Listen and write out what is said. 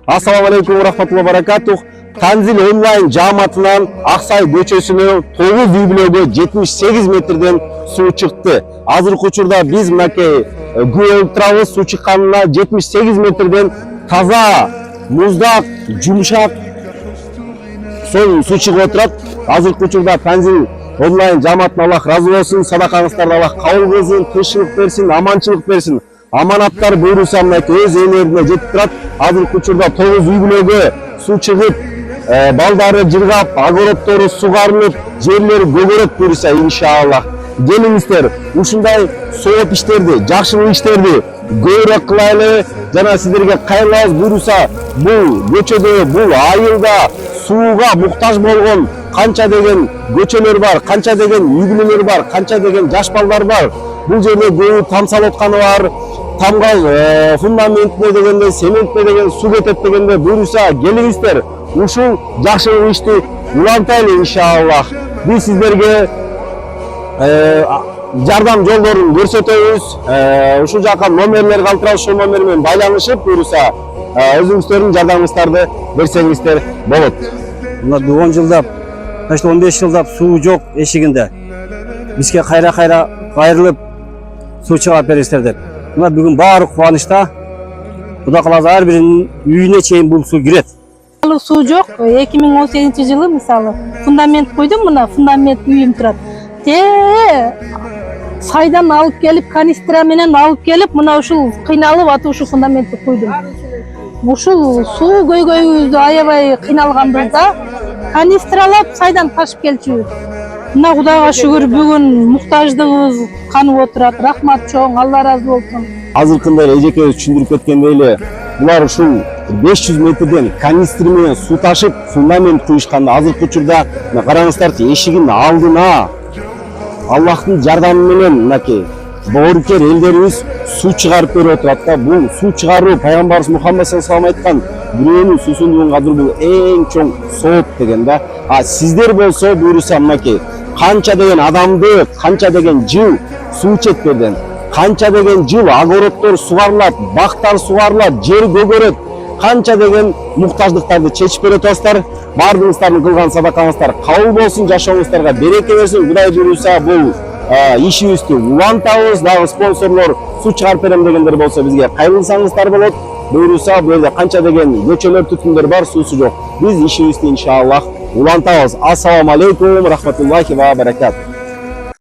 Assalamu alaikum wa rahmatullahi wa barakatuh. Tanzil онлайн жамаатынан Аксай көчөсүнө 9 үй бүлөгө 78 метрден суу чыкты. Азыркы учурда биз мынакей күбөлүп турабыз. Суу чыкканына 78 метрден таза, муздак, жумшак суу чыгып отурат. Азыркы учурда Танзил онлайн жамаатына Аллах разы болсун, садакаңыздарды Аллах кабыл кылсын, тынччылык берсин, аманчылык берсин. Аманаттар буйруса мынакей өз ээлерине жетип турат. Азыркы учурда 9 үй бүлөгө суу чыгып, балдары жыргап, огороддору сугарылып, жерлери көгөрөт буйруса иншаллах. Келиңиздер, ушундай сооп иштерди, жакшылык иштерди көбүрөөк кылайлы. Жана сиздерге кайрылабыз буйруса, бул көчөдө, бул айылда сууга муктаж болгон канча деген көчөлөр бар, канча деген үй бүлөлөр бар, канча деген жаш балдар бар. Бул жерде көбү там салып атканы бар. Тамгал фундаментине дегенде, сементине деген суу кетет дегенде буйруса келиңиздер. Ушул жакшылык ишти улантайлы иншаллах. Биз сиздерге жардам жолдорун көрсөтөбүз. Ушул жака номерлер калтырабыз, ошол номер менен байланышып буйруса өзүңүздөрдүн жардамыңыздарды берсеңиздер болот. Мына 10 жылдап, 15 жылдап суу жок эшигинде. Бизге кайра кайрылып суу чыгып бериңиздер деп. Мына бүгүн баары кубанычта. Кудай кааласа ар биринин үйүнө чейин бул суу кирет. Суу жок. 2018-жылы мисалы фундамент койдум, мына фундамент үйүм турат. Сайдан алып келип, канистра менен алып келип, мына ушул кыйналып атып ушул фундаментти койдум. Ушул суу көйгөйүбүздү аябай кыйналганбызда канистралап сайдан ташып келчүбүз. Мына Кудайга шүгүр бүгүн муктаждыгыбыз канып отурат. Рахмат чоң, Алла разы болсун. Азыркында эжекебиз түшүндүрүп кеткендей эле, булар ушул 500 метрден канистр менен суу ташып фундамент куюшканда азыркы учурда караңыздарчы, эшигинин алдына Аллахтын жардамы менен мынакей боорукер элдерибиз суу чыгарып берип отурат да. Бул суу чыгаруу пайгамбарыбыз Мухаммад саллаллаху алейхи айткан, бирөөнүн суусун кадыр бул эң чоң сооп деген да. Сиздер болсо буйруса мынакей канча деген адамды, канча деген жыл суу четперден, канча деген жыл огороддор сугарылат, бактар сугарылат, жер көгөрөт, канча деген муктаждыктарды чечип берип атасыздар. Бардыгыңыздардын кылган садакаңыздар кабыл болсун, жашооңуздарга береке берсин. Кудай буйруса бул ишибизди улантабыз. Дагы спонсорлор суу чыгарып берем дегендер болсо бизге кайрылсаңыздар болот. Буйруса бул жерде канча деген көчөлөр, түтүндөр бар, суусу жок. Биз ишибизди иншаллах улантабыз. Ассаламу алейкум рахматуллахи ва баракатух.